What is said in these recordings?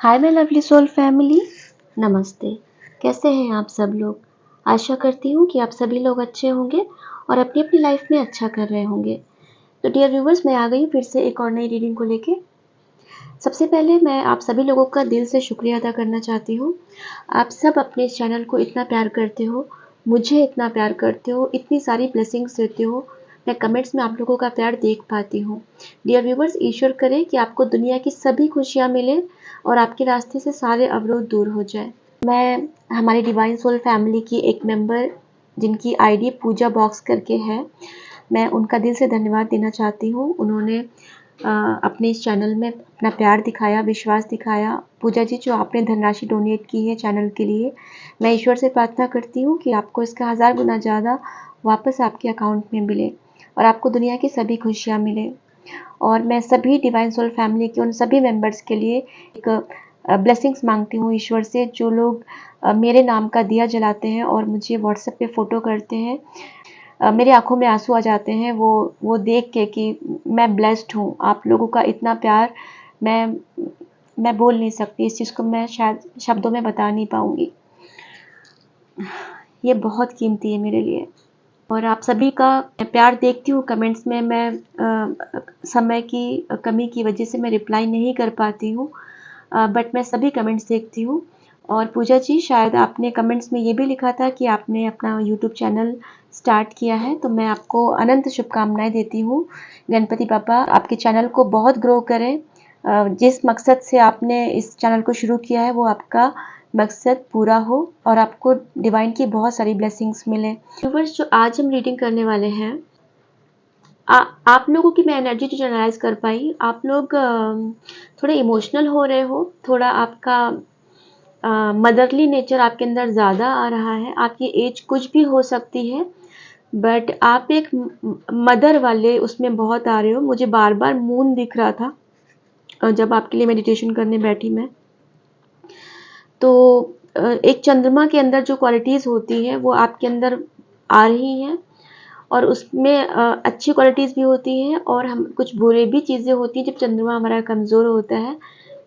Hi my lovely soul family, नमस्ते। कैसे हैं आप सब लोग? आशा करती हूँ कि आप सभी लोग अच्छे होंगे और अपनी अपनी लाइफ में अच्छा कर रहे होंगे। तो डियर व्यूवर्स, मैं आ गई हूँ फिर से एक और नई रीडिंग को लेके। सबसे पहले मैं आप सभी लोगों का दिल से शुक्रिया अदा करना चाहती हूँ। आप सब अपने इस चैनल को इतना प्यार करते हो, मुझे इतना प्यार करते हो, इतनी सारी ब्लेसिंग्स देते हो। मैं कमेंट्स में आप लोगों का प्यार देख पाती हूँ। डियर व्यूवर्स, ईश्वर करे कि आपको दुनिया की सभी खुशियाँ मिले और आपके रास्ते से सारे अवरोध दूर हो जाए। मैं हमारी डिवाइन सोल फैमिली की एक मेंबर जिनकी आईडी पूजा बॉक्स करके है, मैं उनका दिल से धन्यवाद देना चाहती हूँ। उन्होंने अपने इस चैनल में अपना प्यार दिखाया, विश्वास दिखाया। पूजा जी, जो आपने धनराशि डोनेट की है चैनल के लिए, मैं ईश्वर से प्रार्थना करती हूँ कि आपको इसका 1000 गुना ज़्यादा वापस आपके अकाउंट में मिले और आपको दुनिया की सभी खुशियाँ मिले। और मैं सभी डिवाइन सोल फैमिली के उन सभी मेंबर्स के लिए एक ब्लेसिंग्स मांगती हूँ ईश्वर से, जो लोग मेरे नाम का दिया जलाते हैं और मुझे व्हाट्सएप पे फ़ोटो करते हैं। मेरी आंखों में आंसू आ जाते हैं वो देख के कि मैं ब्लेस्ड हूँ। आप लोगों का इतना प्यार मैं बोल नहीं सकती, इस चीज़ को मैं शायद शब्दों में बता नहीं पाऊँगी। ये बहुत कीमती है मेरे लिए। और आप सभी का प्यार देखती हूँ कमेंट्स में। मैं समय की कमी की वजह से मैं रिप्लाई नहीं कर पाती हूँ, बट मैं सभी कमेंट्स देखती हूँ। और पूजा जी, शायद आपने कमेंट्स में ये भी लिखा था कि आपने अपना यूट्यूब चैनल स्टार्ट किया है, तो मैं आपको अनंत शुभकामनाएं देती हूँ। गणपति बाबा आपके चैनल को बहुत ग्रो करें। जिस मकसद से आपने इस चैनल को शुरू किया है वो आपका मकसद पूरा हो और आपको डिवाइन की बहुत सारी ब्लेसिंग्स मिले। व्यूअर्स, जो आज हम रीडिंग करने वाले हैं, आप लोगों की मैं एनर्जी जो एनालाइज कर पाई, आप लोग थोड़े इमोशनल हो रहे हो, थोड़ा आपका मदरली नेचर आपके अंदर ज़्यादा आ रहा है। आपकी एज कुछ भी हो सकती है, बट आप एक मदर वाले उसमें बहुत आ रहे हो। मुझे बार बार मून दिख रहा था जब आपके लिए मेडिटेशन करने बैठी मैं। तो एक चंद्रमा के अंदर जो क्वालिटीज़ होती हैं वो आपके अंदर आ रही हैं, और उसमें अच्छी क्वालिटीज़ भी होती हैं और हम कुछ बुरे भी चीज़ें होती हैं जब चंद्रमा हमारा कमज़ोर होता है।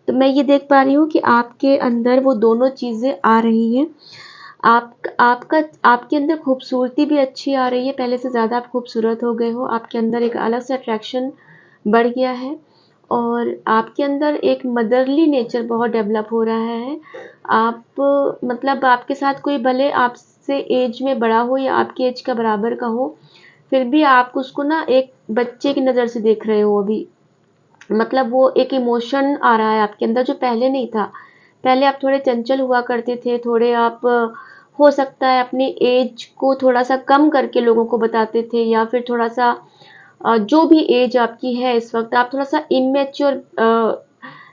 तो मैं ये देख पा रही हूँ कि आपके अंदर वो दोनों चीज़ें आ रही हैं। आपके अंदर खूबसूरती भी अच्छी आ रही है, पहले से ज़्यादा आप खूबसूरत हो गए हो। आपके अंदर एक अलग से अट्रैक्शन बढ़ गया है और आपके अंदर एक मदरली नेचर बहुत डेवलप हो रहा है। आप मतलब आपके साथ कोई भले आपसे एज में बड़ा हो या आपकी एज का बराबर का हो, फिर भी आप उसको ना एक बच्चे की नज़र से देख रहे हो अभी। मतलब वो एक इमोशन आ रहा है आपके अंदर जो पहले नहीं था। पहले आप थोड़े चंचल हुआ करते थे, थोड़े आप हो सकता है अपनी एज को थोड़ा सा कम करके लोगों को बताते थे, या फिर थोड़ा सा जो भी एज आपकी है इस वक्त, आप थोड़ा सा इमेच्योर,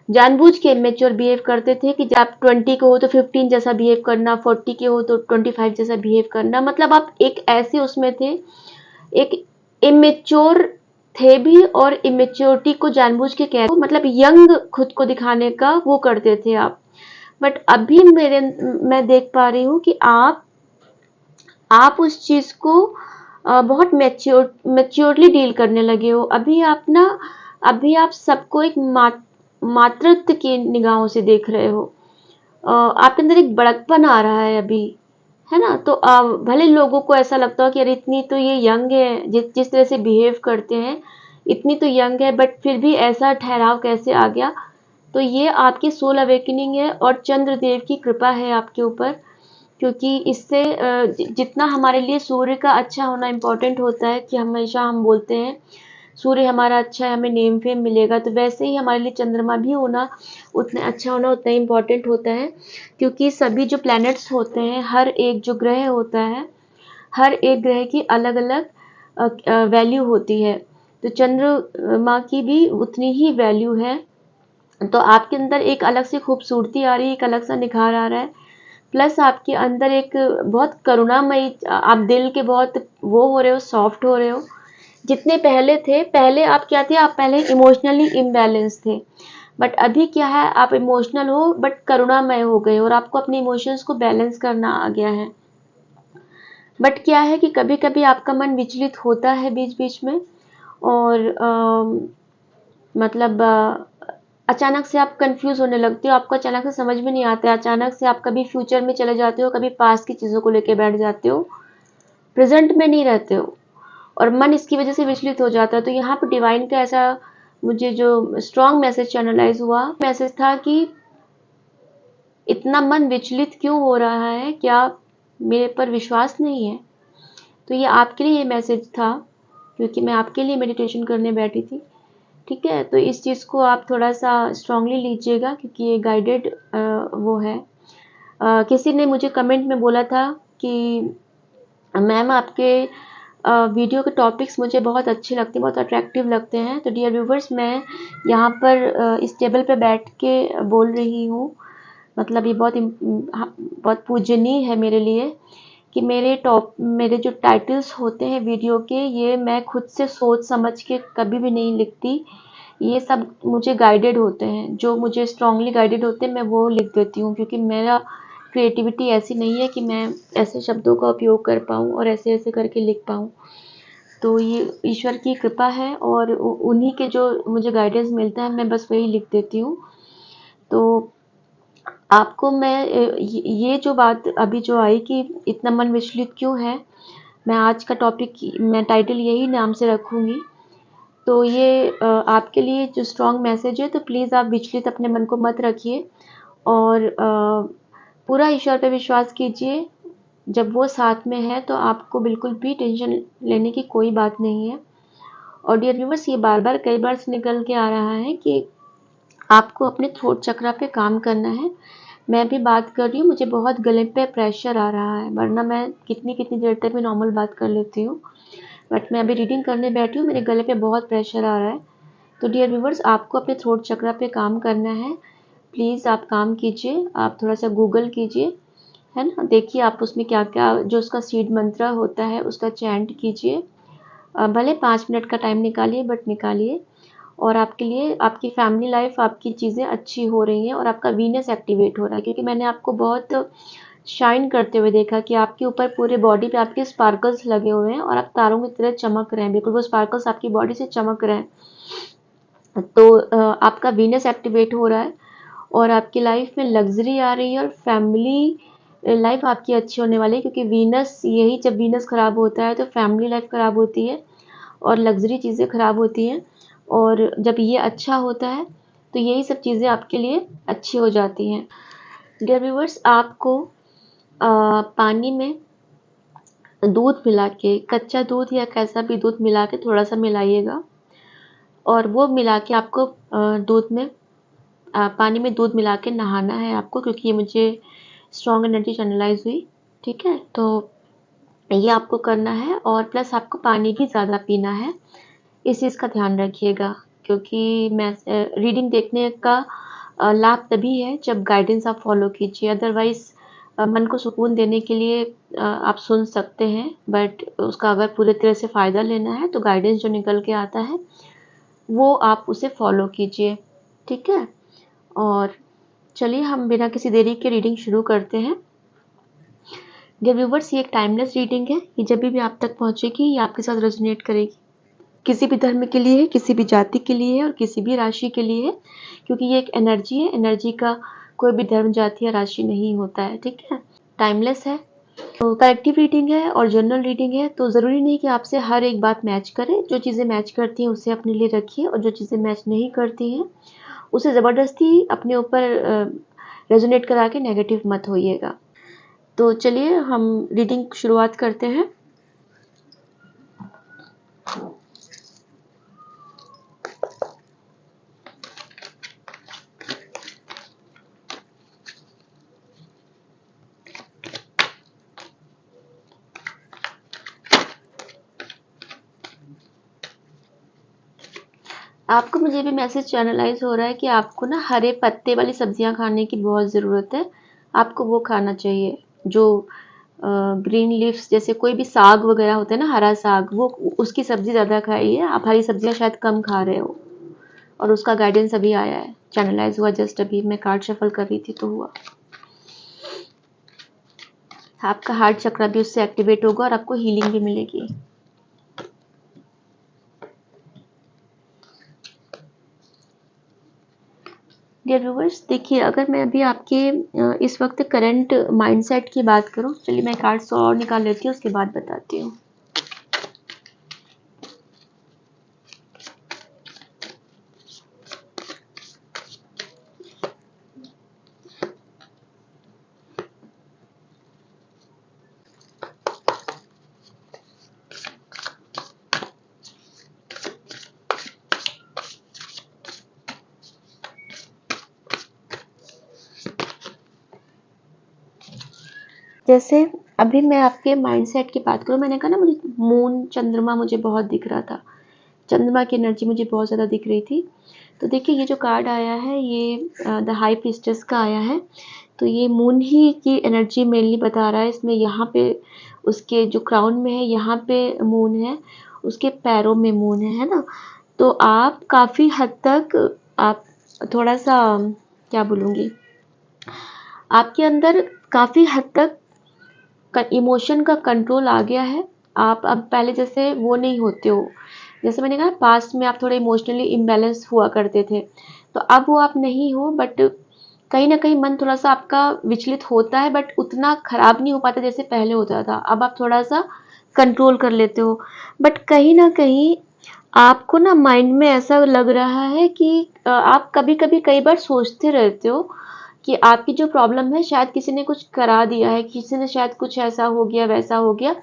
जानबूझ के इमेच्योर बिहेव करते थे कि जब आप 20 के हो तो 15 जैसा बिहेव करना, 40 के हो तो 25 जैसा बिहेव करना। मतलब आप एक ऐसे उसमें थे, एक इमेच्योर थे भी और इमेच्योरिटी को जानबूझ के कह, मतलब यंग खुद को दिखाने का वो करते थे आप। बट अभी मैं देख पा रही हूँ कि आप उस चीज को बहुत मैच्योरली डील करने लगे हो। अभी आप सबको एक मातृत्व की निगाहों से देख रहे हो। आपके अंदर एक बड़कपन आ रहा है अभी, है ना? तो भले लोगों को ऐसा लगता हो कि अरे इतनी तो ये यंग है, जिस तरह से बिहेव करते हैं, इतनी तो यंग है, बट फिर भी ऐसा ठहराव कैसे आ गया? तो ये आपकी सोल अवेकनिंग है और चंद्रदेव की कृपा है आपके ऊपर, क्योंकि इससे जितना हमारे लिए सूर्य का अच्छा होना इम्पोर्टेंट होता है, कि हमेशा हम बोलते हैं सूर्य हमारा अच्छा है, हमें नेम फेम मिलेगा, तो वैसे ही हमारे लिए चंद्रमा भी होना उतना अच्छा होना उतना ही इम्पोर्टेंट होता है। क्योंकि सभी जो प्लैनेट्स होते हैं, हर एक जो ग्रह होता है, हर एक ग्रह की अलग अलग वैल्यू होती है। तो चंद्रमा की भी उतनी ही वैल्यू है। तो आपके अंदर एक अलग से खूबसूरती आ रही है, एक अलग सा निखार आ रहा है। प्लस आपके अंदर एक बहुत करुणामयी, आप दिल के बहुत वो हो रहे हो, सॉफ्ट हो रहे हो। जितने पहले थे, पहले आप क्या थे, आप पहले इमोशनली इम्बैलेंस थे, बट अभी क्या है, आप इमोशनल हो बट करुणामय हो गए और आपको अपने इमोशंस को बैलेंस करना आ गया है। बट क्या है कि कभी कभी आपका मन विचलित होता है बीच बीच में, और मतलब अचानक से आप कंफ्यूज होने लगते हो, आपको अचानक से समझ में नहीं आता है, अचानक से आप कभी फ्यूचर में चले जाते हो, कभी पास्ट की चीज़ों को लेके बैठ जाते हो, प्रेजेंट में नहीं रहते हो और मन इसकी वजह से विचलित हो जाता है। तो यहाँ पर डिवाइन का ऐसा मुझे जो स्ट्रॉन्ग मैसेज चैनलाइज हुआ, मैसेज था कि इतना मन विचलित क्यों हो रहा है, क्या मेरे पर विश्वास नहीं है? तो ये आपके लिए ये मैसेज था, क्योंकि मैं आपके लिए मेडिटेशन करने बैठी थी। ठीक है, तो इस चीज़ को आप थोड़ा सा स्ट्रांगली लीजिएगा, क्योंकि ये गाइडेड वो है। किसी ने मुझे कमेंट में बोला था कि मैम आपके वीडियो के टॉपिक्स मुझे बहुत अच्छे लगते हैं, बहुत अट्रैक्टिव लगते हैं। तो डियर व्यूवर्स, मैं यहाँ पर इस टेबल पे बैठ के बोल रही हूँ, मतलब ये बहुत पूजनीय है मेरे लिए कि मेरे जो टाइटल्स होते हैं वीडियो के, ये मैं खुद से सोच समझ के कभी भी नहीं लिखती। ये सब मुझे गाइडेड होते हैं, जो मुझे स्ट्रांगली गाइडेड होते हैं मैं वो लिख देती हूँ, क्योंकि मेरा क्रिएटिविटी ऐसी नहीं है कि मैं ऐसे शब्दों का उपयोग कर पाऊँ और ऐसे ऐसे करके लिख पाऊँ। तो ये ईश्वर की कृपा है और उन्हीं के जो मुझे गाइडेंस मिलता है मैं बस वही लिख देती हूँ। तो आपको मैं ये जो बात अभी जो आई कि इतना मन विचलित क्यों है, मैं आज का टॉपिक मैं टाइटल यही नाम से रखूँगी। तो ये आपके लिए जो स्ट्रॉन्ग मैसेज है, तो प्लीज़ आप विचलित अपने मन को मत रखिए और पूरा ईश्वर पे विश्वास कीजिए। जब वो साथ में है तो आपको बिल्कुल भी टेंशन लेने की कोई बात नहीं है। और डियर व्यूअर्स, ये बार-बार कई बार से निकल के आ रहा है कि आपको अपने थ्रोट चक्रा पे काम करना है। मैं भी बात कर रही हूँ, मुझे बहुत गले पे प्रेशर आ रहा है, वरना मैं कितनी देर तक भी नॉर्मल बात कर लेती हूँ, बट मैं अभी रीडिंग करने बैठी हूँ, मेरे गले पे बहुत प्रेशर आ रहा है। तो डियर व्यूवर्स, आपको अपने थ्रोट चक्रा पे काम करना है। प्लीज़ आप काम कीजिए, आप थोड़ा सा गूगल कीजिए, है ना? देखिए आप उसमें क्या-क्या जो उसका सीड मंत्र होता है उसका चैंट कीजिए। भले 5 मिनट का टाइम निकालिए, बट निकालिए। और आपके लिए आपकी फैमिली लाइफ, आपकी चीज़ें अच्छी हो रही हैं और आपका वीनस एक्टिवेट हो रहा है, क्योंकि मैंने आपको बहुत शाइन करते हुए देखा कि आपके ऊपर पूरे बॉडी पे आपके स्पार्कल्स लगे हुए हैं और आप तारों की तरह चमक रहे हैं, बिल्कुल वो स्पार्कल्स आपकी बॉडी से चमक रहे हैं। तो आपका वीनस एक्टिवेट हो रहा है और आपकी लाइफ में लग्जरी आ रही है और फैमिली लाइफ आपकी अच्छी होने वाली है, क्योंकि वीनस यही, जब वीनस ख़राब होता है तो फैमिली लाइफ ख़राब होती है और लग्जरी चीज़ें ख़राब होती हैं। और जब ये अच्छा होता है तो यही सब चीज़ें आपके लिए अच्छी हो जाती हैं। डियर व्यूअर्स, आपको पानी में दूध मिला के, कच्चा दूध या कैसा भी दूध मिला के थोड़ा सा मिलाइएगा और वो मिला के आपको पानी में दूध मिला के नहाना है आपको, क्योंकि ये मुझे स्ट्रॉन्ग एनर्जी चैनलाइज हुई। ठीक है, तो ये आपको करना है और प्लस आपको पानी भी ज़्यादा पीना है, इस चीज़ का ध्यान रखिएगा, क्योंकि मैं रीडिंग देखने का लाभ तभी है जब गाइडेंस आप फॉलो कीजिए। अदरवाइज़ मन को सुकून देने के लिए आप सुन सकते हैं, बट उसका अगर पूरे तरह से फ़ायदा लेना है तो गाइडेंस जो निकल के आता है वो आप उसे फॉलो कीजिए। ठीक है, और चलिए हम बिना किसी देरी के रीडिंग शुरू करते हैं। डियर व्यूवर्स, ये एक टाइमलेस रीडिंग है, ये जब भी आप तक पहुँचेगी ये आपके साथ रेजोनेट करेगी। किसी भी धर्म के लिए है, किसी भी जाति के लिए है और किसी भी राशि के लिए है, क्योंकि ये एक एनर्जी है, एनर्जी का कोई भी धर्म, जाति या राशि नहीं होता है। ठीक है, टाइमलेस है। तो कलेक्टिव रीडिंग है और जनरल रीडिंग है, तो ज़रूरी नहीं कि आपसे हर एक बात मैच करे। जो चीज़ें मैच करती हैं उसे अपने लिए रखिए और जो चीज़ें मैच नहीं करती हैं उसे ज़बरदस्ती अपने ऊपर रेजोनेट करा के नेगेटिव मत होइएगा। तो चलिए हम रीडिंग शुरुआत करते हैं। आपको मुझे भी मैसेज चैनलाइज हो रहा है कि आपको ना हरे पत्ते वाली सब्जियां खाने की बहुत ज़रूरत है। आपको वो खाना चाहिए जो ग्रीन लीव्स, जैसे कोई भी साग वगैरह होता है ना, हरा साग, वो उसकी सब्जी ज़्यादा खाइए। आप हरी सब्जियां शायद कम खा रहे हो और उसका गाइडेंस अभी आया है, चैनलाइज हुआ जस्ट अभी, मैं कार्ड शफल कर रही थी तो हुआ। आपका हार्ट चक्र भी उससे एक्टिवेट होगा और आपको हीलिंग भी मिलेगी। डियर व्यूवर्स, देखिए अगर मैं अभी आपके इस वक्त करंट माइंडसेट की बात करूं, चलिए मैं कार्ड्स और निकाल लेती हूँ, उसके बाद बताती हूँ। जैसे अभी मैं आपके माइंडसेट की बात करूं, मैंने कहा ना मुझे मून चंद्रमा मुझे बहुत दिख रहा था, चंद्रमा की एनर्जी मुझे बहुत ज़्यादा दिख रही थी। तो देखिए ये जो कार्ड आया है ये द हाई प्रीस्टेस का आया है। तो ये मून ही की एनर्जी मेनली बता रहा है इसमें। यहाँ पे उसके जो क्राउन में है यहाँ पे मून है, उसके पैरों में मून है ना। तो आप काफ़ी हद तक आप थोड़ा सा क्या बोलूँगी, आपके अंदर काफ़ी हद तक इमोशन का कंट्रोल आ गया है। आप अब पहले जैसे वो नहीं होते हो, जैसे मैंने कहा पास्ट में आप थोड़े इमोशनली इम्बैलेंस हुआ करते थे, तो अब वो आप नहीं हो। बट कहीं ना कहीं मन थोड़ा सा आपका विचलित होता है, बट उतना खराब नहीं हो पाता जैसे पहले होता था। अब आप थोड़ा सा कंट्रोल कर लेते हो। बट कहीं ना कहीं आपको ना माइंड में ऐसा लग रहा है कि आप कभी कभी कई बार सोचते रहते हो कि आपकी जो प्रॉब्लम है शायद किसी ने कुछ करा दिया है, किसी ने शायद कुछ ऐसा हो गया वैसा हो गया।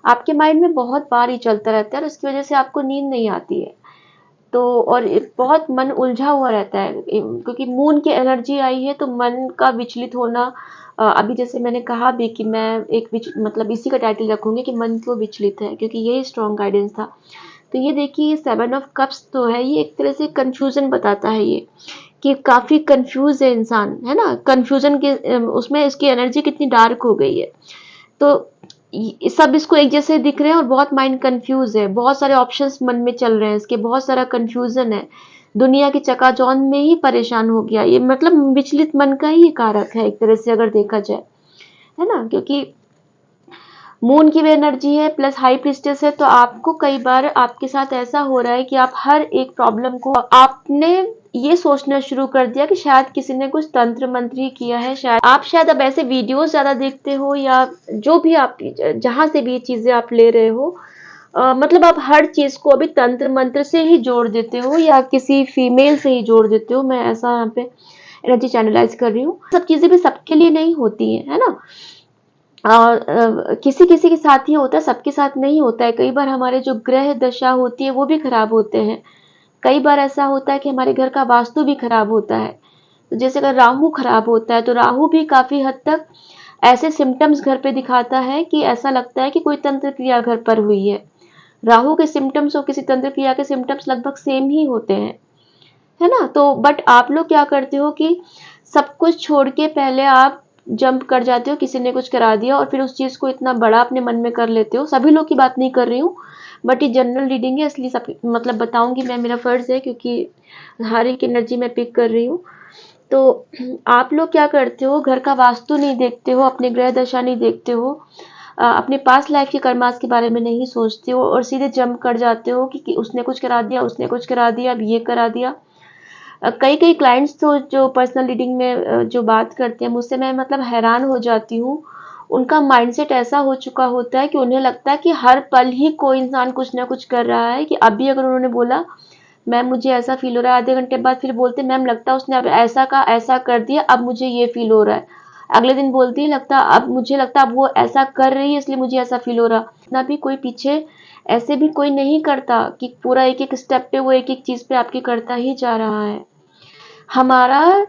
आपके माइंड में बहुत बार ही चलता रहता है और उसकी वजह से आपको नींद नहीं आती है। तो और बहुत मन उलझा हुआ रहता है क्योंकि मून की एनर्जी आई है, तो मन का विचलित होना। अभी जैसे मैंने कहा भी कि मैं एक मतलब इसी का टाइटल रखूंगी कि मन क्यों विचलित है, क्योंकि यही स्ट्रॉन्ग गाइडेंस था। तो ये देखिए 7 ऑफ कप्स तो है, ये एक तरह से कंफ्यूजन बताता है ये, कि काफ़ी कंफ्यूज है इंसान, है ना। कंफ्यूजन के उसमें इसकी एनर्जी कितनी डार्क हो गई है। तो सब इसको एक जैसे दिख रहे हैं और बहुत माइंड कंफ्यूज है, बहुत सारे ऑप्शंस मन में चल रहे हैं इसके, बहुत सारा कंफ्यूजन है, दुनिया की चकाचौंध में ही परेशान हो गया ये। मतलब विचलित मन का ही कारक है एक तरह से अगर देखा जाए, है ना। क्योंकि मून की भी एनर्जी है प्लस हाई प्रीस्टेस है, तो आपको कई बार आपके साथ ऐसा हो रहा है कि आप हर एक प्रॉब्लम को आपने ये सोचना शुरू कर दिया कि शायद किसी ने कुछ तंत्र मंत्र ही किया है। शायद अब ऐसे वीडियोस ज्यादा देखते हो, या जो भी आप जहां से भी ये चीजें आप ले रहे हो, मतलब आप हर चीज को अभी तंत्र मंत्र से ही जोड़ देते हो या किसी फीमेल से ही जोड़ देते हो। मैं ऐसा यहाँ पे एनर्जी चैनलाइज कर रही हूँ। सब चीजें भी सबके लिए नहीं होती है ना। किसी किसी के साथ ही होता है, सबके साथ नहीं होता है। कई बार हमारे जो ग्रह दशा होती है वो भी खराब होते हैं। कई बार ऐसा होता है कि हमारे घर का वास्तु भी खराब होता है। तो जैसे अगर राहु खराब होता है तो राहु भी काफी हद तक ऐसे सिम्टम्स घर पे दिखाता है कि ऐसा लगता है कि कोई तंत्र क्रिया घर पर हुई है। राहु के सिम्टम्स और किसी तंत्र क्रिया के सिम्टम्स लगभग सेम ही होते हैं, है ना। तो बट आप लोग क्या करते हो कि सब कुछ छोड़ के पहले आप जंप कर जाते हो, किसी ने कुछ करा दिया और फिर उस चीज को इतना बड़ा अपने मन में कर लेते हो। सभी लोग की बात नहीं कर रही हूँ, बट ये जनरल रीडिंग है इसलिए सब मतलब बताऊंगी मैं, मेरा फर्ज है क्योंकि हर एक एनर्जी में पिक कर रही हूँ। तो आप लोग क्या करते हो, घर का वास्तु नहीं देखते हो, अपने ग्रह दशा नहीं देखते हो, अपने पास्ट लाइफ के कर्मास के बारे में नहीं सोचते हो और सीधे जंप कर जाते हो कि उसने कुछ करा दिया, उसने कुछ करा दिया, अब ये करा दिया। कई कई क्लाइंट्स तो जो पर्सनल रीडिंग में जो बात करते हैं मुझसे, मैं मतलब हैरान हो जाती हूँ। उनका माइंडसेट ऐसा हो चुका होता है कि उन्हें लगता है कि हर पल ही कोई इंसान कुछ ना कुछ कर रहा है। कि अभी अगर उन्होंने बोला मैम मुझे ऐसा फील हो रहा है, आधे घंटे बाद फिर बोलते मैम लगता है उसने अब ऐसा का ऐसा कर दिया, अब मुझे ये फील हो रहा है। अगले दिन बोलती है लगता अब मुझे लगता अब वो ऐसा कर रही है इसलिए मुझे ऐसा फील हो रहा। इतना भी कोई पीछे ऐसे भी कोई नहीं करता कि पूरा एक एक स्टेप पे वो एक एक चीज पे आपकी करता ही जा रहा है। हमारा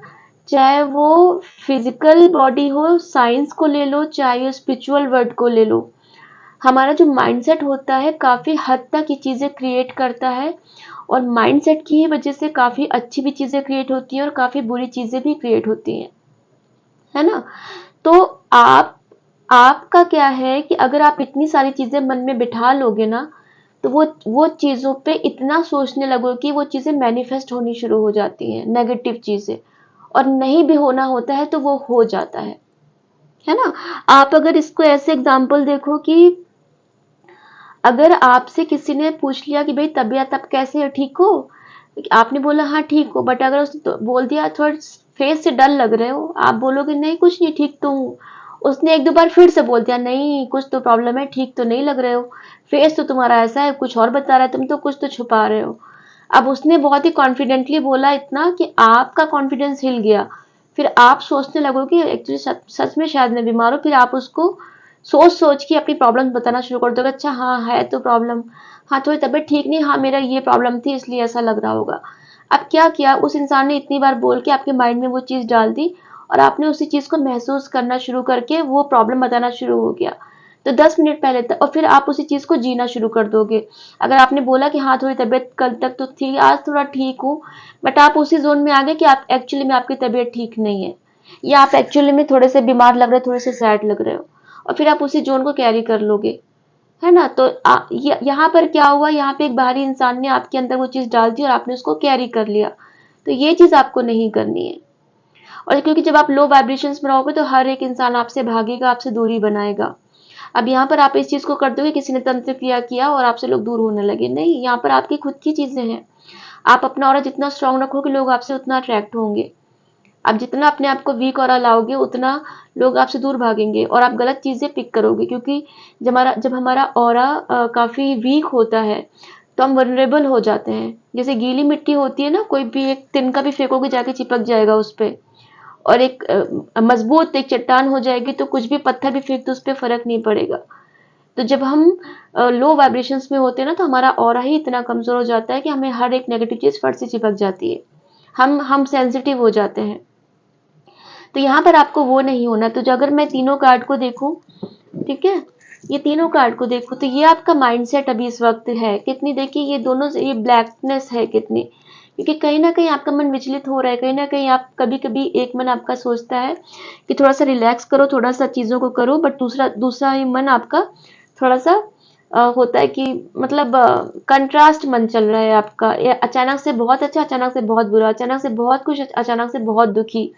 चाहे वो फिजिकल बॉडी हो, साइंस को ले लो, चाहे स्पिरिचुअल वर्ल्ड को ले लो, हमारा जो माइंडसेट होता है काफी हद तक ये चीजें क्रिएट करता है। और माइंडसेट की ही वजह से काफी अच्छी भी चीजें क्रिएट होती हैं और काफी बुरी चीजें भी क्रिएट होती हैं, है ना। तो आप आपका क्या है कि अगर आप इतनी सारी चीजें मन में बिठा लोगे ना, तो वो चीजों पे इतना सोचने लगोगे कि वो चीजें मैनिफेस्ट होनी शुरू हो जाती हैं, नेगेटिव चीजें। और नहीं भी होना होता है तो वो हो जाता है ना। आप अगर इसको ऐसे एग्जाम्पल देखो कि अगर आपसे किसी ने पूछ लिया कि भाई तबीयत अब कैसे है, ठीक हो, आपने बोला हाँ ठीक हो, बट अगर उसने तो बोल दिया थोड़ा फेस से डर लग रहे हो, आप बोलोगे नहीं कुछ नहीं, ठीक तो हूँ। उसने एक दो बार फिर से बोल दिया, नहीं कुछ तो प्रॉब्लम है, ठीक तो नहीं लग रहे हो, फेस तो तुम्हारा ऐसा है, कुछ और बता रहा है, तुम तो कुछ तो छुपा रहे हो। अब उसने बहुत ही कॉन्फिडेंटली बोला, इतना कि आपका कॉन्फिडेंस हिल गया। फिर आप सोचने लगोगे एक्चुअली सच में शायद मैं बीमार हूँ। फिर आप उसको सोच सोच के अपनी प्रॉब्लम बताना शुरू कर दोगे। अच्छा हाँ है तो प्रॉब्लम, हाँ थोड़ी तबीयत ठीक नहीं, हाँ मेरा ये प्रॉब्लम थी इसलिए ऐसा लग रहा होगा। अब क्या किया, उस इंसान ने इतनी बार बोल के आपके माइंड में वो चीज डाल दी, और आपने उसी चीज को महसूस करना शुरू करके वो प्रॉब्लम बताना शुरू हो गया। तो 10 मिनट पहले तक, और फिर आप उसी चीज को जीना शुरू कर दोगे। अगर आपने बोला कि हाँ थोड़ी तबीयत कल तक तो थी, आज थोड़ा ठीक हूँ, बट आप उसी जोन में आ गए कि आप एक्चुअली में आपकी तबीयत ठीक नहीं है, या आप एक्चुअली में थोड़े से बीमार लग रहे हो, थोड़े से सैड लग रहे हो, और फिर आप उसी जोन को कैरी कर लोगे, है ना। तो यहाँ पर क्या हुआ, यहाँ पे एक बाहरी इंसान ने आपके अंदर वो चीज डाल दी और आपने उसको कैरी कर लिया। तो ये चीज आपको नहीं करनी है। और क्योंकि जब आप लो वाइब्रेशंस में रहोगे तो हर एक इंसान आपसे भागेगा, आपसे दूरी बनाएगा। अब यहाँ पर आप इस चीज को कर दोगे, किसी ने तंत्र क्रिया किया और आपसे लोग दूर होने लगे, नहीं, यहाँ पर आपकी खुद की चीजें हैं। आप अपना ऑरा जितना स्ट्रांग रखोगे, लोग आपसे उतना अट्रैक्ट होंगे। आप जितना अपने आप को वीक ऑरा लाओगे, उतना लोग आपसे दूर भागेंगे और आप गलत चीजें पिक करोगे। क्योंकि जब हमारा ऑरा काफी वीक होता है तो हम वनरेबल हो जाते हैं। जैसे गीली मिट्टी होती है ना, कोई भी एक तिनका भी फेंकोगे जाके चिपक जाएगा उस पे। और एक मजबूत एक चट्टान हो जाएगी तो कुछ भी पत्थर भी फेंक दो उस पर फर्क नहीं पड़ेगा। तो जब हम लो वाइब्रेशंस में होते हैं ना, तो हमारा ऑरा ही इतना कमजोर हो जाता है कि हमें हर एक नेगेटिव चीज फट से चिपक जाती है। हम सेंसिटिव हो जाते हैं। तो यहाँ पर आपको वो नहीं होना। तो अगर मैं तीनों कार्ड को देखूं, ठीक है, ये तीनों कार्ड को देखो तो ये आपका माइंडसेट अभी इस वक्त है कितनी, देखिए ये दोनों, ये ब्लैकनेस है कितनी, क्योंकि कहीं ना कहीं आपका मन विचलित हो रहा है। कहीं ना कहीं आप कभी कभी एक मन आपका सोचता है कि थोड़ा सा रिलैक्स करो, थोड़ा सा चीजों को करो, बट दूसरा दूसरा ही मन आपका थोड़ा सा होता है कि मतलब कंट्रास्ट मन चल रहा है आपका। ये अचानक से बहुत अच्छा, अचानक से बहुत बुरा, अचानक से बहुत खुश, अचानक से बहुत दुखी,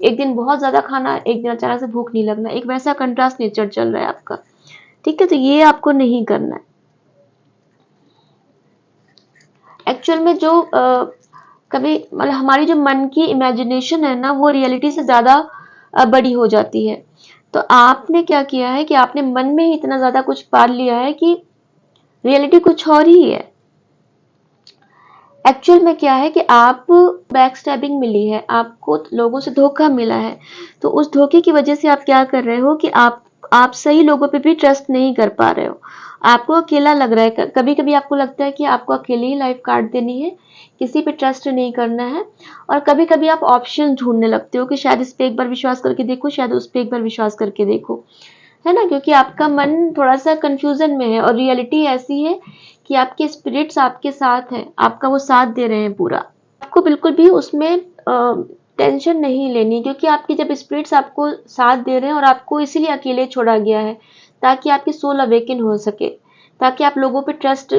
एक दिन बहुत ज्यादा खाना, एक दिन अचानक से भूख नहीं लगना, एक वैसा कंट्रास्ट नेचर चल रहा है आपका। ठीक है, तो ये आपको नहीं करना है। एक्चुअल में जो कभी मतलब हमारी जो मन की इमेजिनेशन है ना, वो रियलिटी से ज्यादा बड़ी हो जाती है। तो आपने क्या किया है कि आपने मन में ही इतना ज्यादा कुछ पाल लिया है कि रियलिटी कुछ और ही है। एक्चुअल में क्या है कि आप बैक स्टैबिंग मिली है, आपको लोगों से धोखा मिला है। तो उस धोखे की वजह से आप क्या कर रहे हो कि आप सही लोगों पे भी ट्रस्ट नहीं कर पा रहे हो। आपको अकेला लग रहा है, कभी कभी आपको लगता है कि आपको अकेले ही लाइफ काट देनी है, किसी पे ट्रस्ट नहीं करना है। और कभी कभी आप ऑप्शन ढूंढने लगते हो कि शायद इस पे एक बार विश्वास करके देखो, शायद उस पे एक बार विश्वास करके देखो, है ना। क्योंकि आपका मन थोड़ा सा कंफ्यूजन में है और रियलिटी ऐसी है कि आपके स्पिरिट्स आपके साथ हैं, आपका वो साथ दे रहे हैं पूरा। आपको बिल्कुल भी उसमें टेंशन नहीं लेनी, क्योंकि आपकी जब स्पिरिट्स आपको साथ दे रहे हैं और आपको इसीलिए अकेले छोड़ा गया है ताकि आपकी सोल अवेकन हो सके, ताकि आप लोगों पे ट्रस्ट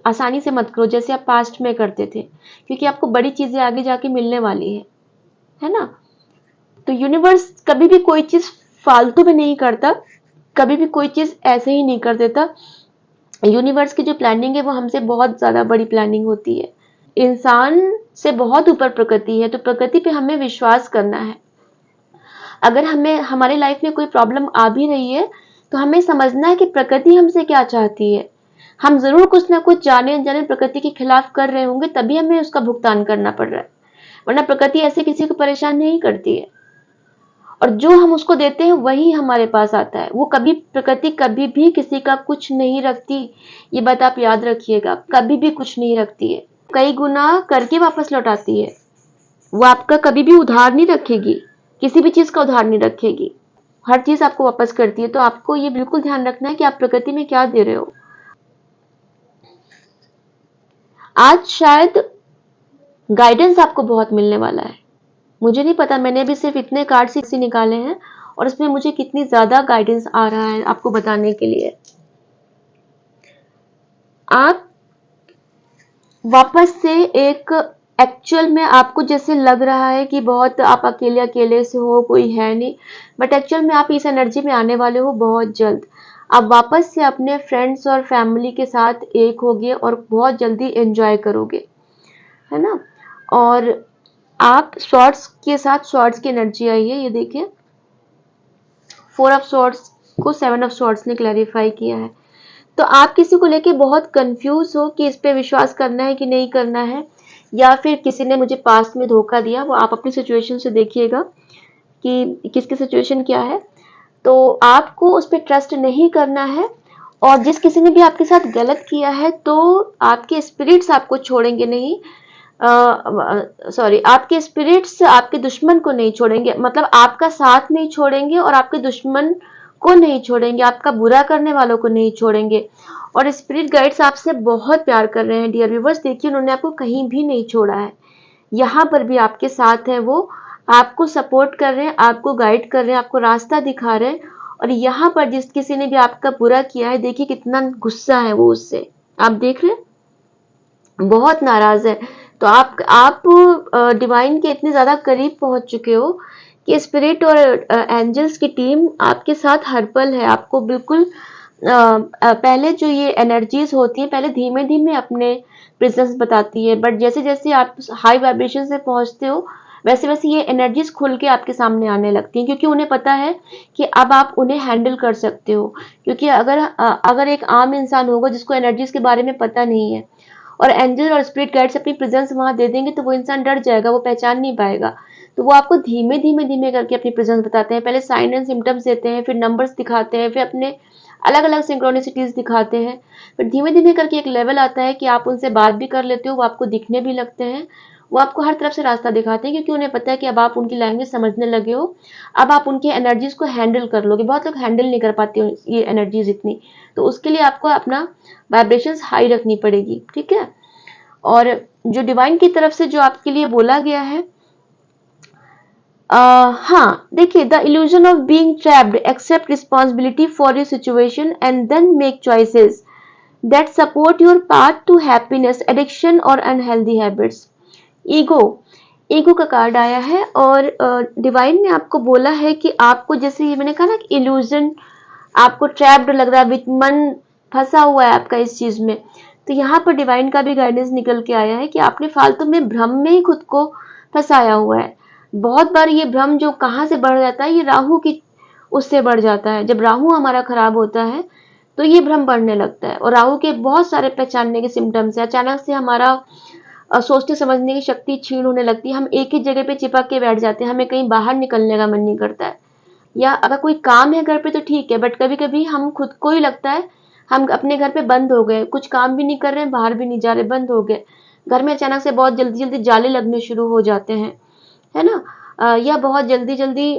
आसानी से मत करो जैसे आप पास्ट में करते थे, क्योंकि आपको बड़ी चीजें आगे जाके मिलने वाली है ना। तो यूनिवर्स कभी भी कोई चीज फालतू में नहीं करता, कभी भी कोई चीज ऐसे ही नहीं कर देता। यूनिवर्स की जो प्लानिंग है वो हमसे बहुत ज्यादा बड़ी प्लानिंग होती है। इंसान से बहुत ऊपर प्रकृति है, तो प्रकृति पे हमें विश्वास करना है। अगर हमें हमारी लाइफ में कोई प्रॉब्लम आ भी रही है तो हमें समझना है कि प्रकृति हमसे क्या चाहती है। हम जरूर कुछ ना कुछ जाने अनजाने प्रकृति के खिलाफ कर रहे होंगे, तभी हमें उसका भुगतान करना पड़ रहा है, वरना प्रकृति ऐसे किसी को परेशान नहीं करती है। और जो हम उसको देते हैं वही हमारे पास आता है। वो कभी, प्रकृति कभी भी किसी का कुछ नहीं रखती, ये बात आप याद रखिएगा, कभी भी कुछ नहीं रखती है, कई गुना करके वापस लौटाती है। वो आपका कभी भी उधार नहीं रखेगी, किसी भी चीज का उधार नहीं रखेगी, हर चीज आपको वापस करती है। तो आपको ये बिल्कुल ध्यान रखना है कि आप प्रकृति में क्या दे रहे हो। आज शायद गाइडेंस आपको बहुत मिलने वाला है, मुझे नहीं पता, मैंने भी सिर्फ इतने कार्ड से निकाले हैं और इसमें मुझे कितनी ज्यादा गाइडेंस आ रहा है आपको बताने के लिए। आप वापस से एक, एक्चुअल में आपको जैसे लग रहा है कि बहुत आप अकेले अकेले से हो, कोई है नहीं, बट एक्चुअल में आप इस एनर्जी में आने वाले हो बहुत जल्द। आप वापस से अपने फ्रेंड्स और फैमिली के साथ एक होगे और बहुत जल्दी एंजॉय करोगे, है ना। और आप स्वॉर्ड्स के साथ स्वॉर्ड्स की एनर्जी आई है, ये देखिए 4 ऑफ स्वॉर्ड्स को 7 ऑफ स्वॉर्ड्स ने क्लैरिफाई किया है। तो आप किसी को लेके बहुत कंफ्यूज हो कि इस पे विश्वास करना है कि नहीं करना है, या फिर किसी ने मुझे पास्ट में धोखा दिया। वो आप अपनी सिचुएशन से देखिएगा कि किसकी सिचुएशन क्या है। तो आपको उस पर ट्रस्ट नहीं करना है, और जिस किसी ने भी आपके साथ गलत किया है तो आपके स्पिरिट्स आपको छोड़ेंगे नहीं। सॉरी, आपके स्पिरिट्स आपके दुश्मन को नहीं छोड़ेंगे, मतलब आपका साथ नहीं छोड़ेंगे और आपके दुश्मन को नहीं छोड़ेंगे, आपका बुरा करने वालों को नहीं छोड़ेंगे। और स्पिरिट गाइड्स आपसे बहुत प्यार कर रहे हैं डियर व्यूवर्स। देखिए उन्होंने आपको कहीं भी नहीं छोड़ा है, यहाँ पर भी आपके साथ है। वो आपको सपोर्ट कर रहे हैं, आपको गाइड कर रहे हैं, आपको रास्ता दिखा रहे हैं। और यहाँ पर जिस किसी ने भी आपका बुरा किया है, देखिए कितना गुस्सा है वो उससे, आप देख रहे हैं, बहुत नाराज है। तो आप डिवाइन के इतने ज्यादा करीब पहुंच चुके हो कि स्पिरिट और एंजल्स की टीम आपके साथ हर पल है। आपको बिल्कुल पहले जो ये एनर्जीज होती है पहले धीमे धीमे अपने प्रेजेंस बताती है, बट जैसे जैसे आप हाई वाइब्रेशन से पहुंचते हो वैसे वैसे ये एनर्जीज खुल के आपके सामने आने लगती हैं, क्योंकि उन्हें पता है कि अब आप उन्हें हैंडल कर सकते हो। क्योंकि अगर एक आम इंसान होगा जिसको एनर्जीज के बारे में पता नहीं है और एंजल और स्पिरिट गाइड्स अपनी प्रेजेंस वहां दे देंगे तो वो इंसान डर जाएगा, वो पहचान नहीं पाएगा। तो वो आपको धीमे धीमे धीमे करके अपनी प्रेजेंस बताते हैं, पहले साइन एंड सिम्टम्स देते हैं, फिर नंबर्स दिखाते हैं, फिर अपने अलग अलग सिंक्रोनिसिटीज दिखाते हैं, फिर धीमे धीमे करके एक लेवल आता है कि आप उनसे बात भी कर लेते हो, वो आपको दिखने भी लगते हैं, वो आपको हर तरफ से रास्ता दिखाते हैं, क्योंकि उन्हें पता है कि अब आप उनकी लैंग्वेज समझने लगे हो, अब आप उनकी एनर्जीज को हैंडल कर लोगे। बहुत लोग हैंडल नहीं कर पाते ये एनर्जीज इतनी, तो उसके लिए आपको अपना वाइब्रेशंस हाई रखनी पड़ेगी, ठीक है। और जो डिवाइन की तरफ से जो आपके लिए बोला गया है, हाँ देखिए, the illusion of being trapped, accept responsibility for your situation and then make choices that support your path to happiness, addiction और अनहेल्दी हैबिट्स। ईगो, ईगो का कार्ड आया है, और डिवाइन ने आपको बोला है कि आपको, जैसे ये मैंने कहा ना कि इल्यूजन, आपको ट्रैप्ड लग रहा है, मन फंसा हुआ है आपका इस चीज में, तो यहाँ पर डिवाइन का भी गाइडेंस निकल के आया है कि आपने फालतू में भ्रम में ही खुद को फंसाया हुआ है। बहुत बार ये भ्रम जो कहाँ से बढ़ जाता है, ये राहु की उससे बढ़ जाता है। जब राहु हमारा खराब होता है तो ये भ्रम बढ़ने लगता है, और राहु के बहुत सारे पहचानने के सिम्टम्स है। अचानक से हमारा सोचने समझने की शक्ति छीन होने लगती है, हम एक ही जगह पे चिपक के बैठ जाते हैं, हमें कहीं बाहर निकलने का मन नहीं करता है। या अगर कोई काम है घर पे तो ठीक है, बट कभी कभी हम खुद को ही लगता है हम अपने घर पे बंद हो गए, कुछ काम भी नहीं कर रहे हैं, बाहर भी नहीं जा रहे, बंद हो गए। घर में अचानक से बहुत जल्दी जल्दी जाले लगने शुरू हो जाते हैं, है ना। या बहुत जल्दी जल्दी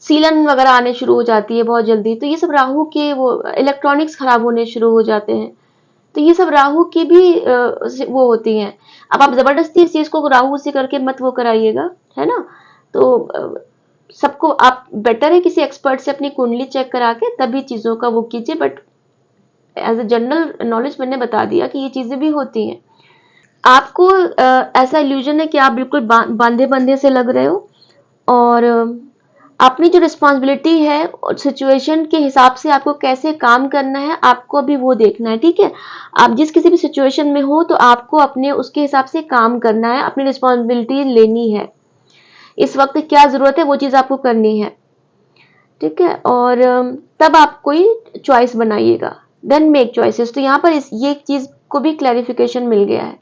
सीलन वगैरह आने शुरू हो जाती है बहुत जल्दी, तो ये सब राहु के, वो इलेक्ट्रॉनिक्स खराब होने शुरू हो जाते हैं, तो ये सब राहु की भी वो होती हैं। अब आप जबरदस्ती इस चीज को राहु से करके मत वो कराइएगा, है ना। तो सबको आप बेटर है किसी एक्सपर्ट से अपनी कुंडली चेक करा के तभी चीजों का वो कीजिए, but as a general knowledge मैंने बता दिया कि ये चीजें भी होती हैं। आपको ऐसा इल्यूजन है कि आप बिल्कुल बांधे बंधे से लग रहे हो, और अपनी जो रिस्पॉन्सिबिलिटी है और सिचुएशन के हिसाब से आपको कैसे काम करना है, आपको अभी वो देखना है, ठीक है। आप जिस किसी भी सिचुएशन में हो तो आपको अपने उसके हिसाब से काम करना है, अपनी रिस्पॉन्सिबिलिटी लेनी है। इस वक्त क्या जरूरत है वो चीज आपको करनी है, ठीक है। और तब आप कोई चॉइस बनाइएगा, देन मेक चॉइसेस। तो यहाँ पर ये चीज को भी क्लैरिफिकेशन मिल गया है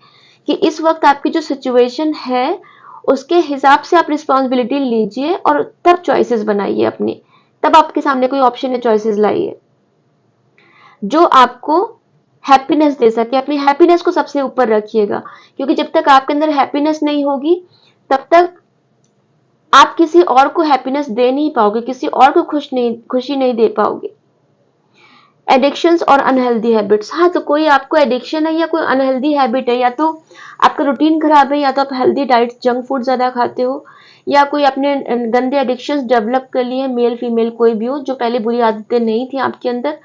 कि इस वक्त आपकी जो सिचुएशन है उसके हिसाब से आप रिस्पॉन्सिबिलिटी लीजिए और तब चॉइसेस बनाइए अपनी, तब आपके सामने कोई ऑप्शन या चॉइसेस लाइए जो आपको हैप्पीनेस दे सके। अपनी हैप्पीनेस को सबसे ऊपर रखिएगा, क्योंकि जब तक आपके अंदर हैप्पीनेस नहीं होगी तब तक आप किसी और को हैप्पीनेस दे नहीं पाओगे, किसी और को खुशी नहीं दे पाओगे। एडिक्शंस और अनहेल्दी हैबिट्स, हाँ तो कोई आपको एडिक्शन है या कोई अनहेल्दी हैबिट है, या तो आपका रूटीन खराब है, या तो आप हेल्दी डाइट जंक फूड ज्यादा खाते हो, या कोई अपने गंदे एडिक्शंस डेवलप कर लिए, मेल फीमेल कोई भी हो, जो पहले बुरी आदतें नहीं थी आपके अंदर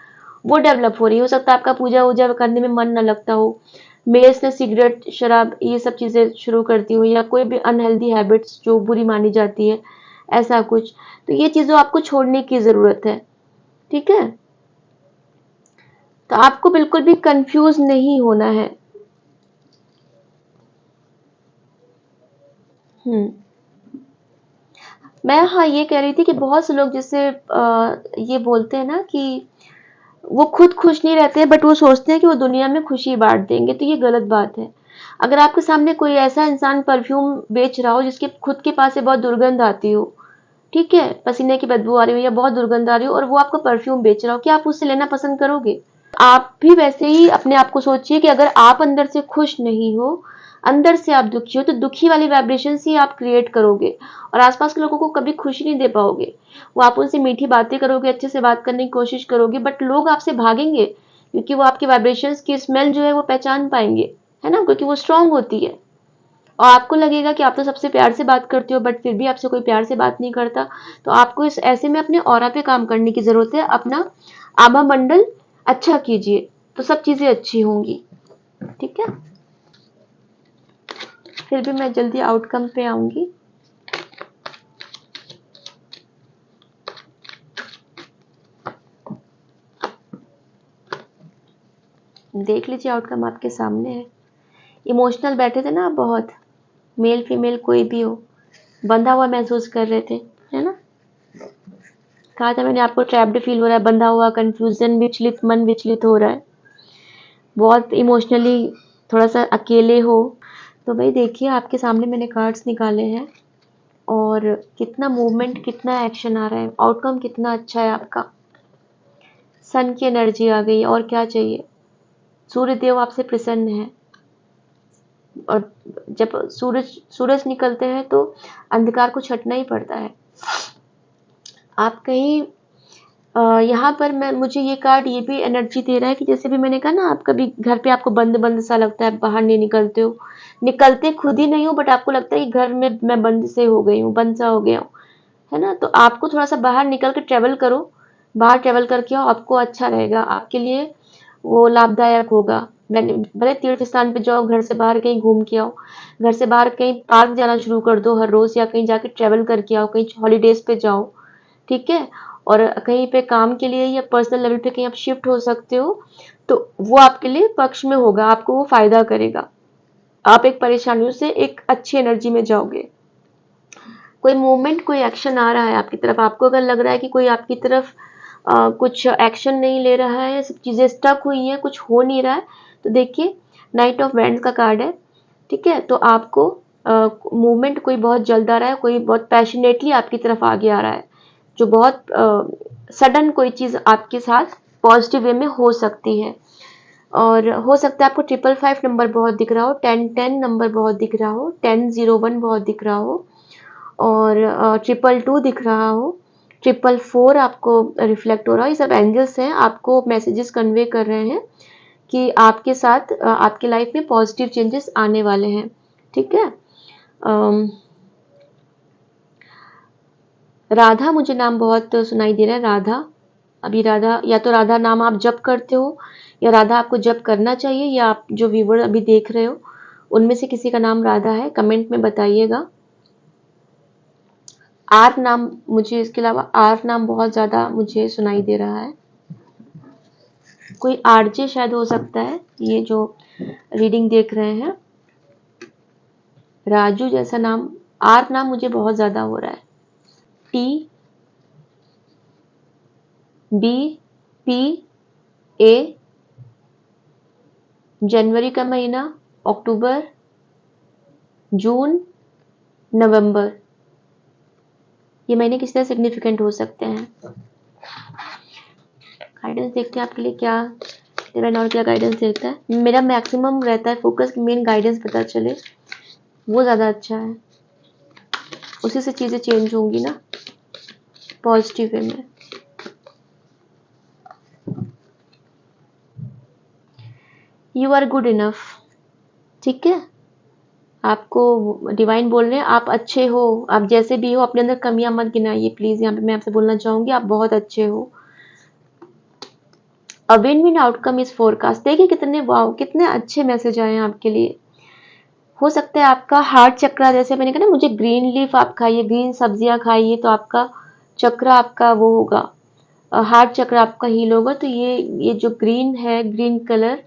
वो डेवलप हो रही हो सकता है आपका पूजा वूजा करने में मन न लगता हो, मेल्स ने सिगरेट शराब ये सब चीजें शुरू करती हो, या कोई भी अनहेल्दी हैबिट्स जो बुरी मानी जाती है, ऐसा कुछ। तो ये चीजों आपको छोड़ने की जरूरत है, ठीक है। तो आपको बिल्कुल भी कंफ्यूज नहीं होना है। हम्म। मैं हाँ ये कह रही थी कि बहुत से लोग जैसे ये बोलते हैं ना कि वो खुद खुश नहीं रहते हैं, बट वो सोचते हैं कि वो दुनिया में खुशी बांट देंगे, तो ये गलत बात है। अगर आपके सामने कोई ऐसा इंसान परफ्यूम बेच रहा हो जिसके खुद के पास से बहुत दुर्गंध आती हो, ठीक है, पसीने की बदबू आ रही हो या बहुत दुर्गंध आ रही हो, और वो आपको परफ्यूम बेच रहा हो, क्या आप उससे लेना पसंद करोगे? आप भी वैसे ही अपने आप को सोचिए कि अगर आप अंदर से खुश नहीं हो, अंदर से आप दुखी हो, तो दुखी वाली वाइब्रेशन ही आप क्रिएट करोगे और आसपास के लोगों को कभी खुशी नहीं दे पाओगे। वो आप उनसे मीठी बातें करोगे, अच्छे से बात करने की कोशिश करोगे, बट लोग आपसे भागेंगे क्योंकि वो आपकी वाइब्रेशंस की स्मेल जो है वो पहचान पाएंगे, है ना, क्योंकि वो स्ट्रांग होती है। और आपको लगेगा कि आप तो सबसे प्यार से बात करते हो, बट फिर भी आपसे कोई प्यार से बात नहीं करता। तो आपको इस ऐसे में अपने ऑरा पे काम करने की जरूरत है। अपना आभा मंडल अच्छा कीजिए, तो सब चीजें अच्छी होंगी। ठीक है, फिर भी मैं जल्दी आउटकम पे आऊंगी। देख लीजिए, आउटकम आपके सामने है। इमोशनल बैठे थे ना आप बहुत, मेल फीमेल कोई भी हो, बंधा हुआ महसूस कर रहे थे, है ना। कहा था मैंने आपको, ट्रैप्ड फील हो रहा है, बंधा हुआ, कंफ्यूजन, विचलित मन, विचलित हो रहा है, बहुत इमोशनली थोड़ा सा अकेले हो। तो भाई देखिए, आपके सामने मैंने कार्ड्स निकाले हैं और कितना मूवमेंट, कितना एक्शन आ रहा है, आउटकम कितना अच्छा है आपका। सन की एनर्जी आ गई, और क्या चाहिए। सूर्य देव आपसे प्रसन्न है, और जब सूरज सूरज निकलते हैं तो अंधकार को छटना ही पड़ता है। आप कहीं यहाँ पर मुझे ये कार्ड ये भी एनर्जी दे रहा है कि जैसे भी मैंने कहा ना, आप कभी घर पे आपको बंद बंद सा लगता है, बाहर नहीं निकलते हो, निकलते खुद ही नहीं हो, बट आपको लगता है कि घर में मैं बंद से हो गई हूँ, बंद सा हो गया हूँ, है ना। तो आपको थोड़ा सा बाहर निकल के ट्रेवल करो, बाहर ट्रेवल करके आओ, आपको अच्छा रहेगा, आपके लिए वो लाभदायक होगा। मैंने भले तीर्थ स्थान पे जाओ, घर से बाहर कहीं घूम के आओ, घर से बाहर कहीं पार्क जाना शुरू कर दो हर रोज, या कहीं जाके ट्रेवल करके आओ, कहीं हॉलीडेज पे जाओ, ठीक है। और कहीं पे काम के लिए या पर्सनल लेवल पे कहीं आप शिफ्ट हो सकते हो, तो वो आपके लिए पक्ष में होगा, आपको वो फायदा करेगा। आप एक परेशानियों से एक अच्छी एनर्जी में जाओगे। कोई मूवमेंट, कोई एक्शन आ रहा है आपकी तरफ, आपको अगर लग रहा है कि कोई आपकी तरफ कुछ एक्शन नहीं ले रहा है, सब चीज़ें स्टक हुई हैं, कुछ हो नहीं रहा है, तो देखिए नाइट ऑफ वैंड्स का कार्ड है, ठीक है। तो आपको मूवमेंट कोई बहुत जल्द आ रहा है, कोई बहुत पैशनेटली आपकी तरफ आगे आ रहा है, जो बहुत सडन कोई चीज़ आपके साथ पॉजिटिव वे में हो सकती है। और हो सकता है आपको 555 नंबर बहुत दिख रहा हो, 1010 नंबर बहुत दिख रहा हो, 1001 बहुत दिख रहा हो, और 222 दिख रहा हो, 444 आपको रिफ्लेक्ट हो रहा हो। ये सब एंजल्स हैं, आपको मैसेजेस कन्वे कर रहे हैं कि आपके साथ आपके लाइफ में पॉजिटिव चेंजेस आने वाले हैं, ठीक है। राधा मुझे नाम बहुत सुनाई दे रहा है, राधा। अभी राधा, या तो राधा नाम आप जप करते हो, या राधा आपको जप करना चाहिए, या आप जो व्यूवर अभी देख रहे हो उनमें से किसी का नाम राधा है, कमेंट में बताइएगा। आर नाम, मुझे इसके अलावा आर नाम बहुत ज़्यादा मुझे सुनाई दे रहा है, कोई आरजे शायद हो सकता है, ये जो रीडिंग देख रहे हैं। राजू जैसा नाम, आर नाम मुझे बहुत ज़्यादा हो रहा है। टी बी पी ए, जनवरी का महीना, अक्टूबर, जून, नवंबर, ये महीने किस तरह सिग्निफिकेंट हो सकते हैं। गाइडेंस देखते हैं आपके लिए क्या डिवाइन और क्या गाइडेंस देता है। मेरा मैक्सिमम रहता है फोकस कि मेन गाइडेंस पता चले, वो ज़्यादा अच्छा है, उसी से चीज़ें चेंज होंगी ना पॉजिटिव वे में। यू आर गुड इनफ, ठीक है। आपको डिवाइन बोल रहे हैं आप अच्छे हो, आप जैसे भी हो, अपने अंदर कमियां मत गिनाइए प्लीज। यहाँ पे मैं आपसे बोलना चाहूंगी, आप बहुत अच्छे हो। A win win outcome is forecast. देखिए कितने वाओ, कितने अच्छे मैसेज आए हैं आपके लिए। हो सकता है आपका हार्ट चक्रा, जैसे मैंने कहा ना, मुझे ग्रीन लीफ आप खाइए, ग्रीन सब्जियां खाइए, तो आपका चक्र आपका वो होगा, हार्ट चक्र आपका हील होगा। तो ये जो ग्रीन है, ग्रीन कलर,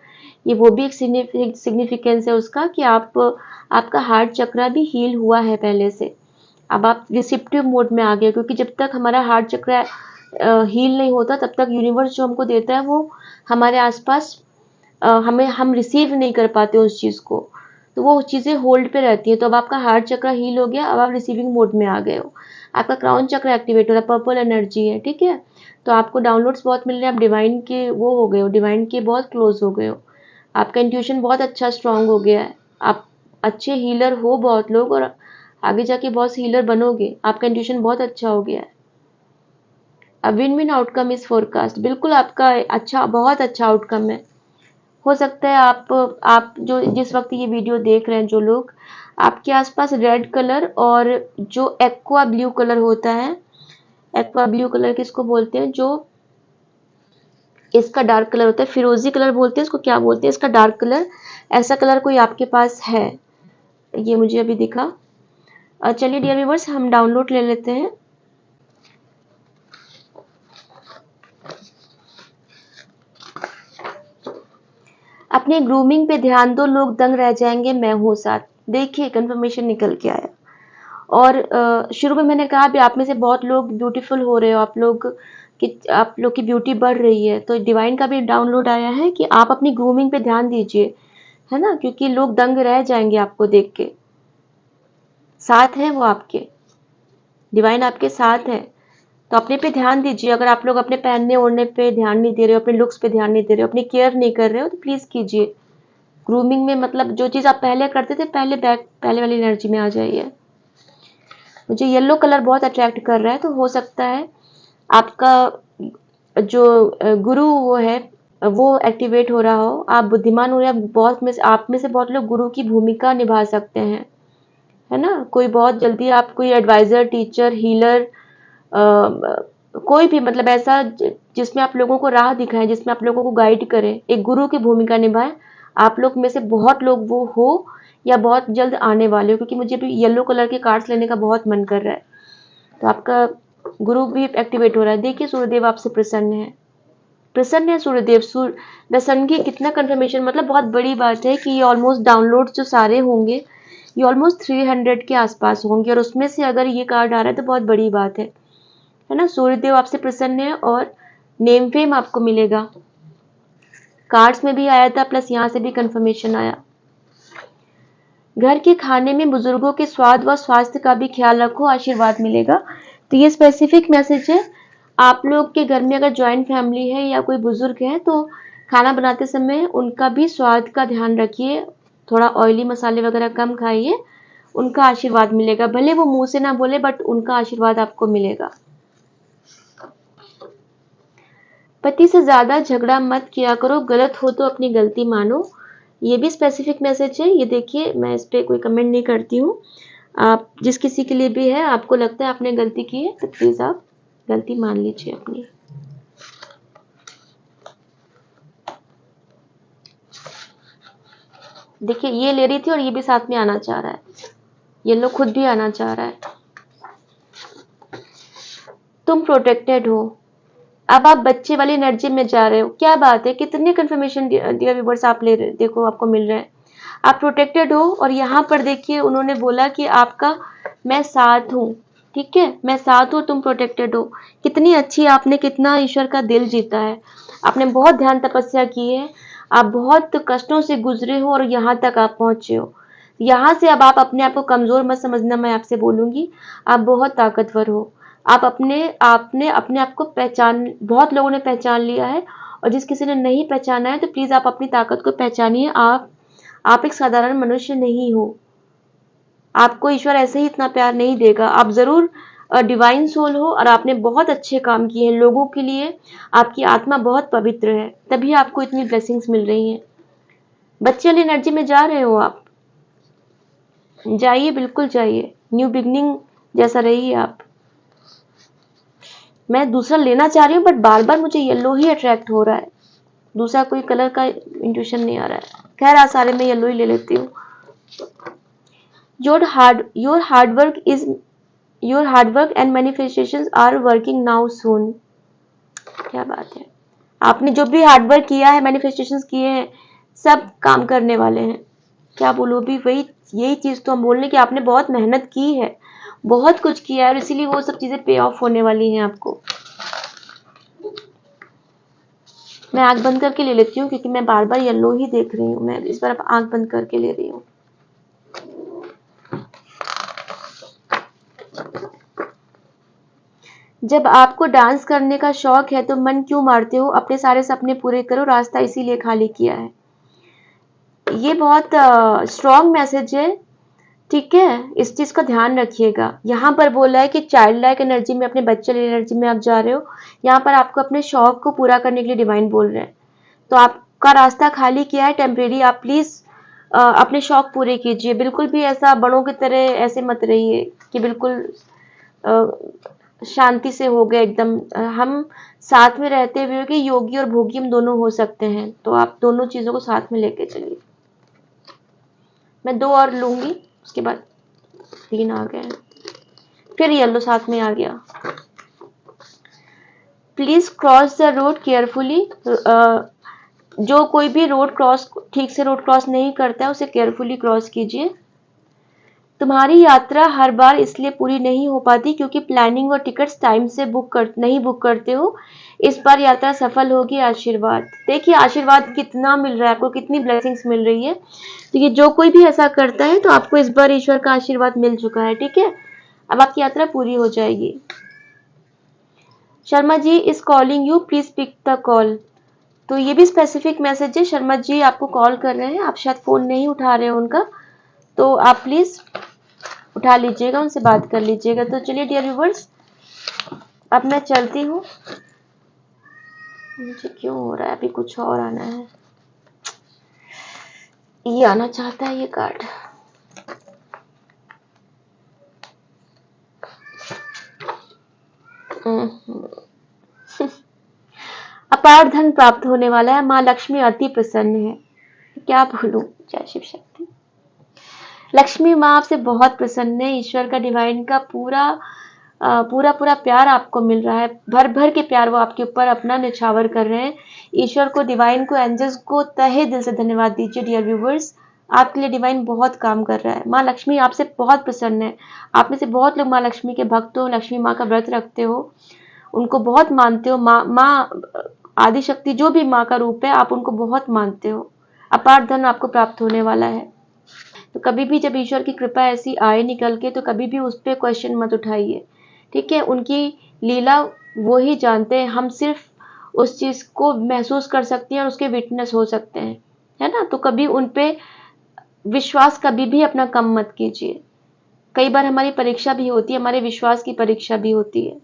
ये वो भी एक सिग्निफिकेंस है उसका कि आपका हार्ट चक्रा भी हील हुआ है पहले से। अब आप रिसिप्टिव मोड में आ गए, क्योंकि जब तक हमारा हार्ट चक्र हील नहीं होता तब तक यूनिवर्स जो हमको देता है वो हमारे आसपास हम रिसीव नहीं कर पाते उस चीज़ को, तो वो चीज़ें होल्ड पे रहती हैं। तो अब आपका हार्ट चक्र हील हो गया, अब आप रिसीविंग मोड में आ गए हो, आपका क्राउन चक्र एक्टिवेट हो रहा है, पर्पल एनर्जी है, ठीक है। तो आपको डाउनलोड्स बहुत मिल रहे हैं, आप डिवाइन के वो हो गए हो, डिवाइन के बहुत क्लोज हो गए हो, आपका इंट्यूशन बहुत अच्छा स्ट्रांग हो गया है, आप अच्छे हीलर हो बहुत लोग, और आगे जाके बहुत हीलर बनोगे, आपका इंट्यूशन बहुत अच्छा हो गया है। A win win outcome is forecast, बिल्कुल आपका अच्छा, बहुत अच्छा आउटकम है। हो सकता है आप जो जिस वक्त ये वीडियो देख रहे हैं जो लोग, आपके आसपास रेड कलर और जो एक्वा ब्लू कलर होता है, एक्वा ब्लू कलर किसको बोलते हैं, जो इसका डार्क कलर होता है, फिरोजी कलर बोलते हैं इसको, क्या बोलते हैं इसका, डार्क कलर, ऐसा कलर कोई आपके पास है, ये मुझे अभी दिखा। चलिए डियर व्यूअर्स, हम डाउनलोड ले लेते हैं। अपने ग्रूमिंग पे ध्यान दो, लोग दंग रह जाएंगे, मैं हूँ साथ। देखिए कंफर्मेशन निकल के आया। और शुरू में मैंने कहा भी आप में से बहुत लोग ब्यूटीफुल हो रहे हो, आप लोग की ब्यूटी बढ़ रही है, तो डिवाइन का भी डाउनलोड आया है कि आप अपनी ग्रूमिंग पे ध्यान दीजिए, है ना, क्योंकि लोग दंग रह जाएंगे आपको देख के। साथ है वो आपके, डिवाइन आपके साथ है, तो अपने पे ध्यान दीजिए। अगर आप लोग अपने पहनने ओढ़ने पे ध्यान नहीं दे रहे हो, अपने लुक्स पे ध्यान नहीं दे रहे हो, अपनी केयर नहीं कर रहे हो, तो प्लीज कीजिए। ग्रूमिंग में मतलब जो चीज़ आप पहले करते थे, पहले वाली एनर्जी में आ जाइए। मुझे येलो कलर बहुत अट्रैक्ट कर रहा है, तो हो सकता है आपका जो गुरु वो है वो एक्टिवेट हो रहा हो, आप बुद्धिमान हो, या आप में से बहुत लोग गुरु की भूमिका निभा सकते हैं, है ना। कोई बहुत जल्दी आप कोई एडवाइजर, टीचर, हीलर, कोई भी मतलब ऐसा जिसमें आप लोगों को राह दिखाएं, जिसमें आप लोगों को गाइड करें, एक गुरु की भूमिका निभाएं। आप लोग में से बहुत लोग वो हो या बहुत जल्द आने वाले हो, क्योंकि मुझे भी येलो कलर के कार्ड्स लेने का बहुत मन कर रहा है। तो आपका गुरु भी एक्टिवेट हो रहा है। देखिए सूर्यदेव आपसे प्रसन्न है, प्रसन्न है सूर्यदेव। द सन की कितना कंफर्मेशन, मतलब बहुत बड़ी बात है कि ये ऑलमोस्ट डाउनलोड जो सारे होंगे ये ऑलमोस्ट 300 के आसपास होंगे, और उसमें से अगर ये कार्ड आ रहा है तो बहुत बड़ी बात है ना। सूर्यदेव आपसे प्रसन्न है और नेम फेम आपको मिलेगा। कार्ड्स में भी आया था, प्लस यहाँ से भी कंफर्मेशन आया। घर के खाने में बुजुर्गों के स्वाद व स्वास्थ्य का भी ख्याल रखो, आशीर्वाद मिलेगा। तो ये स्पेसिफिक मैसेज है। आप लोग के घर में अगर ज्वाइंट फैमिली है या कोई बुजुर्ग है तो खाना बनाते समय उनका भी स्वाद का ध्यान रखिए, थोड़ा ऑयली मसाले वगैरह कम खाइए, उनका आशीर्वाद मिलेगा। भले वो मुंह से ना बोले बट उनका आशीर्वाद आपको मिलेगा। पति से ज्यादा झगड़ा मत किया करो, गलत हो तो अपनी गलती मानो। ये भी स्पेसिफिक मैसेज है। ये देखिए, मैं इस पर कोई कमेंट नहीं करती हूँ। आप जिस किसी के लिए भी है, आपको लगता है आपने गलती की है तो प्लीज आप गलती मान लीजिए अपनी। देखिए ये ले रही थी और ये भी साथ में आना चाह रहा है, ये लोग खुद भी आना चाह रहा है। तुम प्रोटेक्टेड हो। अब आप बच्चे वाली एनर्जी में जा रहे हो, क्या बात है, कितने कंफर्मेशन डियर व्यूअर्स आप ले रहे, देखो आपको मिल रहा है। आप प्रोटेक्टेड हो, और यहाँ पर देखिए उन्होंने बोला कि आपका मैं साथ हूँ, ठीक है, मैं साथ हूँ, तुम प्रोटेक्टेड हो। कितनी अच्छी, आपने कितना ईश्वर का दिल जीता है, आपने बहुत ध्यान तपस्या की है, आप बहुत कष्टों से गुजरे हो और यहाँ तक आप पहुंचे हो। यहाँ से अब आप अपने आप को कमजोर मत समझना, मैं आपसे बोलूंगी, आप बहुत ताकतवर हो। आप आपने अपने आप को पहचान, बहुत लोगों ने पहचान लिया है, और जिस किसी ने नहीं पहचाना है तो प्लीज आप अपनी ताकत को पहचानिए। आप एक साधारण मनुष्य नहीं हो, आपको ईश्वर ऐसे ही इतना प्यार नहीं देगा। आप जरूर डिवाइन सोल हो और आपने बहुत अच्छे काम किए हैं लोगों के लिए, आपकी आत्मा बहुत पवित्र है, तभी आपको इतनी ब्लेसिंग्स मिल रही हैं। बच्चे वाली एनर्जी में जा रहे हो आप, जाइए, बिल्कुल जाइए, न्यू बिगनिंग जैसा रहिए आप। मैं दूसरा लेना चाह रही हूँ बट बार बार मुझे येलो ही अट्रैक्ट हो रहा है, दूसरा कोई कलर का इंट्यूशन नहीं आ रहा है। खैर आज सारे में येलो ही ले लेती हूँ। your hard work and manifestations are working now soon। क्या बात है, आपने जो भी हार्ड वर्क किया है, मैनिफेस्टेशंस किए हैं, सब काम करने वाले हैं। क्या बोलूं, भी वही यही चीज तो हम बोल रहे कि आपने बहुत मेहनत की है, बहुत कुछ किया है और इसीलिए वो सब चीजें पे ऑफ होने वाली हैं आपको। मैं आंख बंद करके ले लेती हूँ क्योंकि मैं बार बार येलो ही देख रही हूँ। मैं इस बार आंख बंद करके ले रही हूँ। जब आपको डांस करने का शौक है तो मन क्यों मारते हो, अपने सारे सपने पूरे करो, रास्ता इसीलिए खाली किया है। ये बहुत स्ट्रॉन्ग मैसेज है, ठीक है, इस चीज का ध्यान रखिएगा। यहाँ पर बोला है कि चाइल्ड लाइक एनर्जी में, अपने बच्चे वाली एनर्जी में आप जा रहे हो। यहाँ पर आपको अपने शौक को पूरा करने के लिए डिवाइन बोल रहे हैं, तो आपका रास्ता खाली किया है टेम्परेरी। आप प्लीज अपने शौक पूरे कीजिए। बिल्कुल भी ऐसा बड़ों की तरह ऐसे मत रहिए कि बिल्कुल शांति से हो गए एकदम। हम साथ में रहते हुए कि योगी और भोगी हम दोनों हो सकते हैं, तो आप दोनों चीजों को साथ में लेके चलिए। मैं 2 और लूंगी, उसके बाद 3 आ गए, फिर येलो साथ में आ गया। Please cross the road carefully. जो कोई भी रोड क्रॉस ठीक से रोड क्रॉस नहीं करता है उसे केयरफुली क्रॉस कीजिए। तुम्हारी यात्रा हर बार इसलिए पूरी नहीं हो पाती क्योंकि प्लानिंग और टिकट्स टाइम से नहीं बुक करते हो। इस बार यात्रा सफल होगी। आशीर्वाद। देखिए आशीर्वाद कितना मिल रहा है आपको, कितनी ब्लेसिंग्स मिल रही है। तो ये जो कोई भी ऐसा करता है तो आपको इस बार ईश्वर का आशीर्वाद मिल चुका है, ठीक है। अब आपकी यात्रा पूरी हो जाएगी। Sharma ji is calling you, please pick the call. तो ये भी स्पेसिफिक मैसेज है, शर्मा जी आपको कॉल कर रहे हैं, आप शायद फोन नहीं उठा रहे हो उनका, तो आप प्लीज उठा लीजिएगा, उनसे बात कर लीजिएगा। तो चलिए डियर व्यूवर्स, अब मैं चलती हूँ। मुझे क्यों हो रहा है, अभी कुछ और आना है। ये आना चाहता है ये कार्ड। अपार धन प्राप्त होने वाला है। माँ लक्ष्मी अति प्रसन्न है। क्या बोलूं, जय शिव शक्ति। लक्ष्मी माँ आपसे बहुत प्रसन्न है। ईश्वर का डिवाइन का पूरा प्यार आपको मिल रहा है। भर भर के प्यार वो आपके ऊपर अपना निछावर कर रहे हैं। ईश्वर को, डिवाइन को, एंजल्स को तहे दिल से धन्यवाद दीजिए डियर व्यूवर्स। आपके लिए डिवाइन बहुत काम कर रहा है। माँ लक्ष्मी आपसे बहुत प्रसन्न है। आप में से बहुत लोग माँ लक्ष्मी के भक्त हो, लक्ष्मी माँ का व्रत रखते हो, उनको बहुत मानते हो। माँ आदि शक्ति जो भी माँ का रूप है, आप उनको बहुत मानते हो। अपार धन आपको प्राप्त होने वाला है। तो कभी भी जब ईश्वर की कृपा ऐसी आए निकल के, तो कभी भी उस पर क्वेश्चन मत उठाइए, ठीक है। उनकी लीला वो ही जानते हैं, हम सिर्फ उस चीज को महसूस कर सकते हैं और उसके विटनेस हो सकते हैं, है ना। तो कभी उन पे विश्वास कभी भी अपना कम मत कीजिए। कई बार हमारी परीक्षा भी होती है, हमारे विश्वास की परीक्षा भी होती है,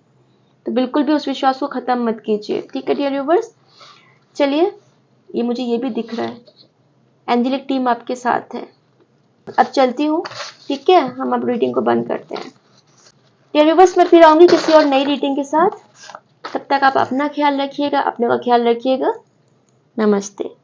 तो बिल्कुल भी उस विश्वास को खत्म मत कीजिए, ठीक है डियर व्यूवर्स। चलिए, ये मुझे ये भी दिख रहा है, एंजेलिक टीम आपके साथ है। अब चलती हूँ, ठीक है। हम अब रीडिंग को बंद करते हैं डियर व्यूवर्स। मैं फिर आऊंगी किसी और नई रीडिंग के साथ। तब तक आप अपना ख्याल रखिएगा, अपने का ख्याल रखिएगा। नमस्ते।